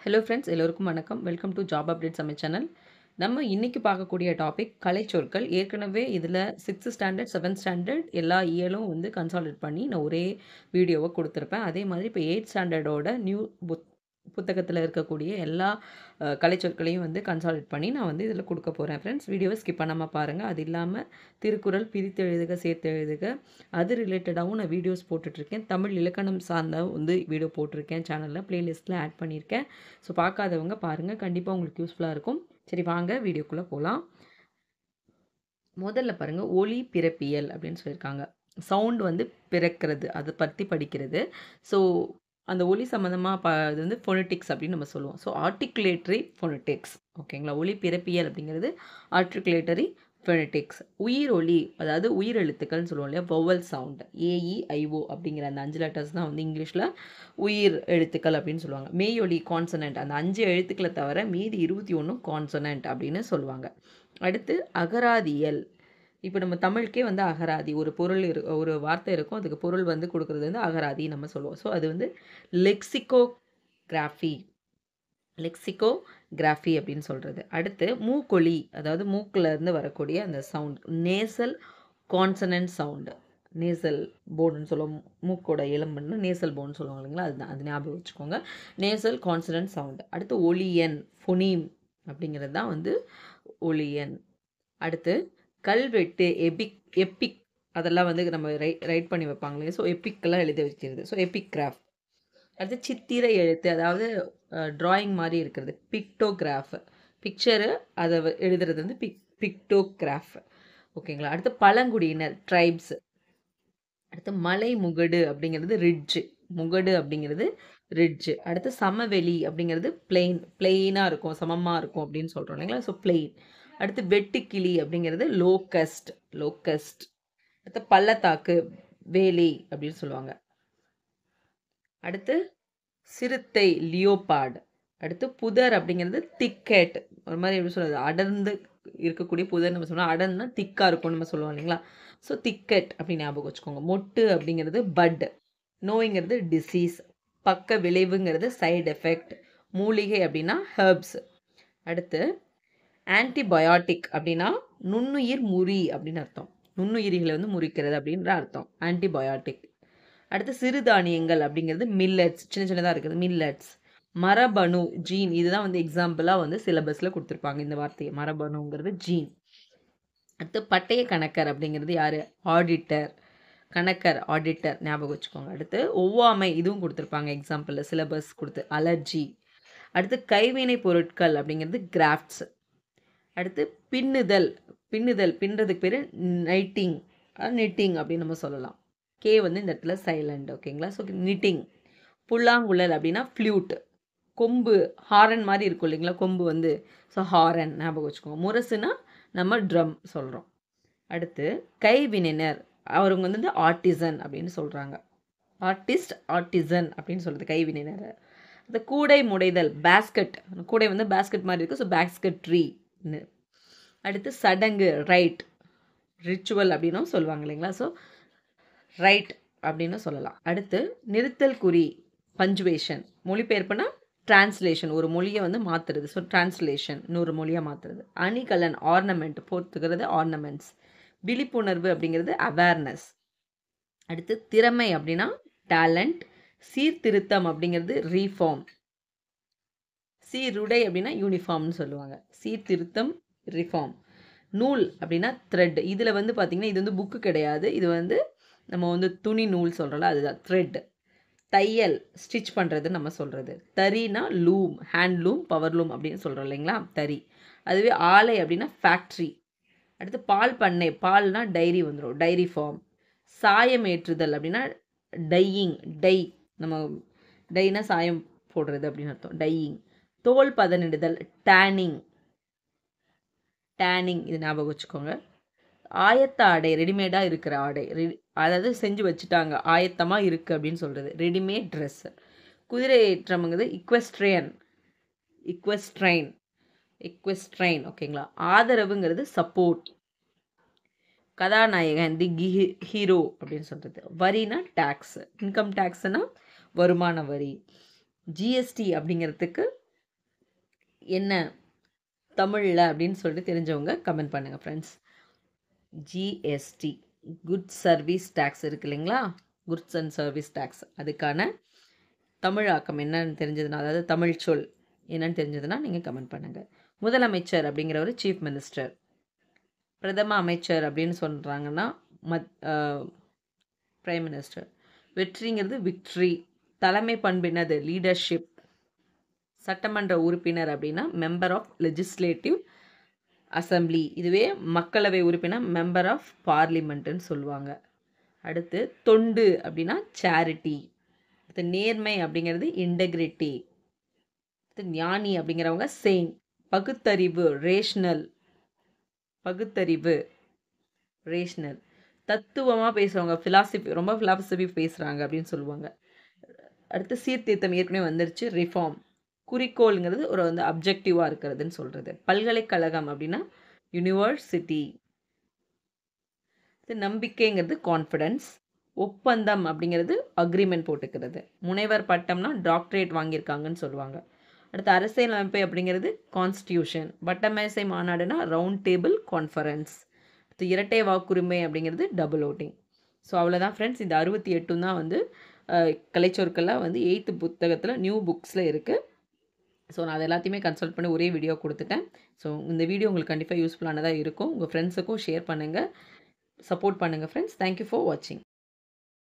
Hello friends, எல்லோருக்கும் வணக்கம். Welcome to job updates நம்ம சேனல். நம்ம இன்னைக்கு பார்க்கக்கூடிய டாபிக் கலைச்சொற்கள். ஏற்கனவே இதில் 6th ஸ்டாண்டர்ட் 7th ஸ்டாண்டர்ட் எல்லா இயலும் வந்து கன்சாலிடேட் பண்ணி நான் ஒரே வீடியோவை கொடுத்துருப்பேன். அதே மாதிரி இப்போ 8th ஸ்டாண்டர்டோட நியூ புத்தகத்தில் இருக்கக்கூடிய எல்லா கலைச்சொற்களையும் வந்து கன்சாலிடேட் பண்ணி நான் வந்து இதில் கொடுக்க போகிறேன் ஃப்ரெண்ட்ஸ். வீடியோவை ஸ்கிப் பண்ணாமல் பாருங்கள். அது இல்லாமல் திருக்குறள், பிரித்து எழுதுக, சேர்த்து எழுதுக, அது ரிலேட்டடாகவும் நான் வீடியோஸ் போட்டுட்ருக்கேன். தமிழ் இலக்கணம் சார்ந்த வந்து வீடியோ போட்டிருக்கேன் சேனலில், ப்ளேலிஸ்ட்டில் ஆட் பண்ணியிருக்கேன். ஸோ பார்க்காதவங்க பாருங்கள், கண்டிப்பாக உங்களுக்கு யூஸ்ஃபுல்லாக இருக்கும். சரி, வாங்க வீடியோக்குள்ளே போகலாம். முதல்ல பாருங்கள், ஒலி பிறப்பியல் அப்படின்னு சொல்லியிருக்காங்க. சவுண்ட் வந்து பிறக்கிறது, அதை பற்றி படிக்கிறது. ஸோ அந்த ஒலி சம்மந்தமாக இது வந்து ஃபொனட்டிக்ஸ் அப்படின்னு நம்ம சொல்லுவோம். ஸோ ஆர்டிகுலேட்டரி ஃபொனட்டிக்ஸ், ஓகேங்களா. ஒலி பிறப்பியல் அப்படிங்கிறது ஆர்டிகுலேட்டரி ஃபொனட்டிக்ஸ். உயிர் ஒலி, அதாவது உயிர் எழுத்துக்கள்னு சொல்லுவோம் இல்லையா, வொவல் சவுண்ட், AEIO அப்படிங்கிற அந்த 5 லெட்டர்ஸ் தான் வந்து இங்கிலீஷில் உயிர் எழுத்துக்கள் அப்படின்னு சொல்லுவாங்க. மெய்யொலி கான்சனன்ட், அந்த 5 எழுத்துக்களை தவிர மீதி 21 கான்சனன்ட் அப்படின்னு சொல்லுவாங்க. அடுத்து அகராதியல். இப்போ நம்ம தமிழுக்கே வந்து அகராதி, ஒரு பொருள் ஒரு வார்த்தை இருக்கும், அதுக்கு பொருள் வந்து கொடுக்குறது வந்து அகராதி நம்ம சொல்லுவோம். ஸோ அது வந்து லெக்சிகோகிராஃபி அப்படின்னு சொல்கிறது. அடுத்து மூக்கொலி, அதாவது மூக்கில் இருந்து வரக்கூடிய அந்த sound, nasal consonant sound. Nasal போர்டுன்னு சொல்லுவோம், மூக்கோட எலும்புன்னு நேசல் போர்டுன்னு சொல்லுவாங்க இல்லைங்களா, அதுதான், அது ஞாபகம் வச்சுக்கோங்க. Nasal consonant sound. அடுத்து ஒலியன், ஃபொனீம் அப்படிங்கிறது தான் வந்து ஒலியன். அடுத்து கல்வெட்டு, எப்பிக் அதெல்லாம் வந்து நம்ம ரைட் பண்ணி வைப்பாங்களே, ஸோ எப்பிக்கெல்லாம் எழுதி வைக்கிறது, ஸோ எப்பிக்ராஃப். அடுத்து சித்திர எழுத்து, அதாவது ட்ராயிங் மாதிரி இருக்கிறது, பிக்டோகிராஃப். பிக்சரு அதை எழுதுறது வந்து பிக்டோகிராஃப், ஓகேங்களா. அடுத்து பழங்குடியினர், ட்ரைப்ஸ். அடுத்து மலை முகடு அப்படிங்கிறது ரிட்ஜு, முகடு அப்படிங்கிறது ரிட்ஜு. அடுத்து சமவெளி அப்படிங்கிறது பிளெயினாக இருக்கும், சமமாக இருக்கும் அப்படின்னு சொல்கிறோம் இல்லைங்களா, ஸோ பிளெயின். அடுத்து வெட்டுக்கிளி அப்படிங்கிறது லோக்கஸ்ட். அடுத்து பள்ளத்தாக்கு, வேலி அப்படின்னு சொல்லுவாங்க. அடுத்து சிறுத்தை, லியோபார்டு. அடுத்து புதர் அப்படிங்கிறது திக்கெட், ஒரு மாதிரி எப்படி சொல்கிறது, அடர்ந்து இருக்கக்கூடிய புதர் நம்ம சொன்னால், அடர்னா திக்காக இருக்கும்னு நம்ம சொல்லுவோம் இல்லைங்களா, ஸோ திக்கெட் அப்படின்னு ஞாபகம் வச்சுக்கோங்க. மொட்டு அப்படிங்கிறது பட், நோய்ங்கிறது டிசீஸ், பக்க விளைவுங்கிறது சைடு எஃபெக்ட், மூலிகை அப்படின்னா ஹெர்ப்ஸ். அடுத்து ஆன்டிபயோட்டிக் அப்படின்னா நுண்ணுயிர் முறி அப்படின்னு அர்த்தம், நுண்ணுயிரிகளை வந்து முறிக்கிறது அப்படின்ற அர்த்தம் ஆன்டிபயோட்டிக். அடுத்து சிறுதானியங்கள் அப்படிங்கிறது மில்லட்ஸ், சின்ன சின்னதாக இருக்குது மில்லட்ஸ். மரபணு, ஜீன், இதுதான் வந்து எக்ஸாம்பிளாக வந்து சிலபஸில் கொடுத்துருப்பாங்க இந்த வார்த்தையை, மரபணுங்கிறது ஜீன். அடுத்து பட்டய கணக்கர் அப்படிங்கிறது யார், ஆடிட்டர். கணக்கர், ஆடிட்டர் ஞாபகம் வச்சுக்கோங்க. அடுத்து ஒவ்வாமை, இதுவும் கொடுத்துருப்பாங்க எக்ஸாம்பிளில் சிலபஸ் கொடுத்து, அலர்ஜி. அடுத்து கைவினை பொருட்கள் அப்படிங்கிறது கிராஃப்ட்ஸ். அடுத்து பின்னுதல், பின்னுறதுக்கு பேர் நைட்டிங், நிட்டிங் அப்படின்னு நம்ம சொல்லலாம். கே வந்து இந்த இடத்துல சைலண்ட், ஓகேங்களா. So knitting. புல்லாங்குழல் அப்படின்னா ஃப்ளூட். கொம்பு, ஹாரன் மாதிரி இருக்கும் இல்லைங்களா கொம்பு வந்து, ஸோ ஹாரன் ஞாபகம் வச்சுக்கோங்க. முரசுனா நம்ம ட்ரம் சொல்கிறோம். அடுத்து கைவினைஞர், அவருங்க வந்து ஆர்டிசன் அப்படின்னு சொல்கிறாங்க. ஆர்டிசன் அப்படின்னு சொல்கிறது கைவினைஞர். அந்த கூடை முடைதல், பேஸ்கட், கூடை வந்து பேஸ்கட் மாதிரி இருக்குது, ஸோ பேஸ்கட்ரின்னு. அடுத்து சடங்கு, ரைட், ரிச்சுவல் அப்படின்னும் சொல்லுவாங்க இல்லைங்களா, ஸோ ரைட் அப்படின்னு சொல்லலாம். அடுத்து நிறுத்தல் குறி, பஞ்சுவேஷன். மொழிபெயர்ப்புனா டிரான்ஸ்லேஷன், ஒரு மொழியை வந்து மாற்றுறது, ஸோ டிரான்ஸ்லேஷன், இன்னொரு மொழியாக மாற்றுறது. அணிகலன், ஆர்னமெண்ட், போர்த்துக்கிறது ஆர்னமெண்ட்ஸ். விழிப்புணர்வு அப்படிங்கிறது அவேர்னஸ். அடுத்து திறமை அப்படின்னா டேலண்ட். சீர்திருத்தம் அப்படிங்கிறது ரீஃபார்ம். சீருடை அப்படின்னா யூனிஃபார்ம்னு சொல்லுவாங்க. சீர்திருத்தம், ரிஃபார்ம். நூல் அப்படின்னா த்ரெட். இதில் வந்து பார்த்திங்கன்னா இது வந்து புக்கு கிடையாது, இது வந்து நம்ம வந்து துணி நூல் சொல்கிறோம்ல, அதுதான் த்ரெட். தையல், ஸ்டிச் பண்ணுறது நம்ம சொல்கிறது. தறினா லூம், ஹேண்ட்லூம், பவர்லூம் அப்படின்னு சொல்கிறோம் இல்லைங்களா, தறி. அதுவே ஆலை அப்படின்னா ஃபேக்ட்ரி. அடுத்து பால் பண்ணை, பால்னா டைரி வந்துடும், டைரி ஃபார்ம். சாயம் ஏற்றுதல் அப்படின்னா டையிங், நம்ம டைனா சாயம் போடுறது அப்படின்னு அர்த்தம், டையிங். தோல் பதனிடுதல், டேனிங், இது ஞாபகம் வச்சுக்கோங்க. ஆயத்த ஆடை, ரெடிமேடாக இருக்கிற ஆடை, அதாவது செஞ்சு வச்சுட்டாங்க, ஆயத்தமாக இருக்குது அப்படின்னு சொல்கிறது, ரெடிமேட் ட்ரெஸ். குதிரை ஏற்றம்ங்கிறது இக்வெஸ்ட்ரைன், ஓகேங்களா. ஆதரவுங்கிறது சப்போர்ட். கதாநாயகன், தி ஹீரோ அப்படின்னு சொல்கிறது. வரினா டேக்ஸ், இன்கம் டேக்ஸ்னா வருமான வரி. ஜிஎஸ்டி அப்படிங்கிறதுக்கு என்ன தமிழில் அப்படின்னு சொல்லிட்டு தெரிஞ்சவங்க கமெண்ட் பண்ணுங்கள் friends. GST, goods service tax இருக்கு இல்லைங்களா, குட்ஸ் அண்ட் சர்வீஸ் டேக்ஸ், அதுக்கான தமிழாக்கம் என்னன்னு தெரிஞ்சதுன்னா, அதாவது தமிழ் சொல் என்னன்னு தெரிஞ்சதுன்னா நீங்கள் கமெண்ட் பண்ணுங்கள். முதலமைச்சர் அப்படிங்கிறவர் சீஃப் மினிஸ்டர். பிரதம அமைச்சர் அப்படின்னு சொல்கிறாங்கன்னா பிரைம் மினிஸ்டர். வெற்றிங்கிறது விக்ட்ரி. தலைமை பண்பு என்னது? லீடர்ஷிப். சட்டமன்ற உறுப்பினர் அப்படின்னா மெம்பர் ஆஃப் லெஜிஸ்லேட்டிவ் அசம்பிளி. இதுவே மக்களவை உறுப்பினர் மெம்பர் ஆஃப் பார்லிமெண்ட்டுன்னு சொல்லுவாங்க. அடுத்து தொண்டு அப்படின்னா சேரிட்டி. அடுத்து நேர்மை அப்படிங்கிறது இன்டெகிரிட்டி. அடுத்து ஞானி அப்படிங்கிறவங்க செயின். பகுத்தறிவு ரேஷ்னல். பகுத்தறிவு ரேஷ்னல். தத்துவமாக பேசுகிறவங்க ஃபிலாசபி, ரொம்ப ஃபிலாசபி பேசுகிறாங்க அப்படின்னு சொல்லுவாங்க. அடுத்து சீர்திருத்தம் ஏற்கனவே வந்துருச்சு, ரிஃபார்ம். குறிக்கோளுங்கிறது ஒரு வந்து அப்ஜெக்டிவாக இருக்கிறதுன்னு சொல்கிறது. பல்கலைக்கழகம் அப்படின்னா யூனிவர்சிட்டி. நம்பிக்கைங்கிறது கான்ஃபிடன்ஸ். ஒப்பந்தம் அப்படிங்கிறது அக்ரிமெண்ட் போட்டுக்கிறது. முனைவர் பட்டம்னா டாக்டரேட் வாங்கியிருக்காங்கன்னு சொல்லுவாங்க. அடுத்து அரசியல் அமைப்பு அப்படிங்கிறது கான்ஸ்டியூஷன். வட்டமேசை மாநாடுனா ரவுண்ட் டேபிள் கான்ஃபரன்ஸ். அடுத்து இரட்டை வாக்குரிமை அப்படிங்கிறது டபுள் ஓட்டிங். ஸோ அவ்வளோதான் ஃப்ரெண்ட்ஸ். இந்த 68 தான் வந்து கலைச்சொற்கள்லாம் வந்து 8th புத்தகத்தில் நியூ புக்ஸில் இருக்குது. ஸோ நான் அது எல்லாத்தையுமே கன்சல்ட் பண்ணி ஒரே வீடியோ கொடுத்துட்டேன். ஸோ இந்த வீடியோ உங்களுக்கு கண்டிப்பாக யூஸ்ஃபுல்லானதாக இருக்கும். உங்கள் ஃப்ரெண்ட்ஸுக்கும் ஷேர் பண்ணுங்கள், சப்போர்ட் பண்ணுங்கள் ஃப்ரெண்ட்ஸ். தேங்க்யூ ஃபார் வாட்சிங்.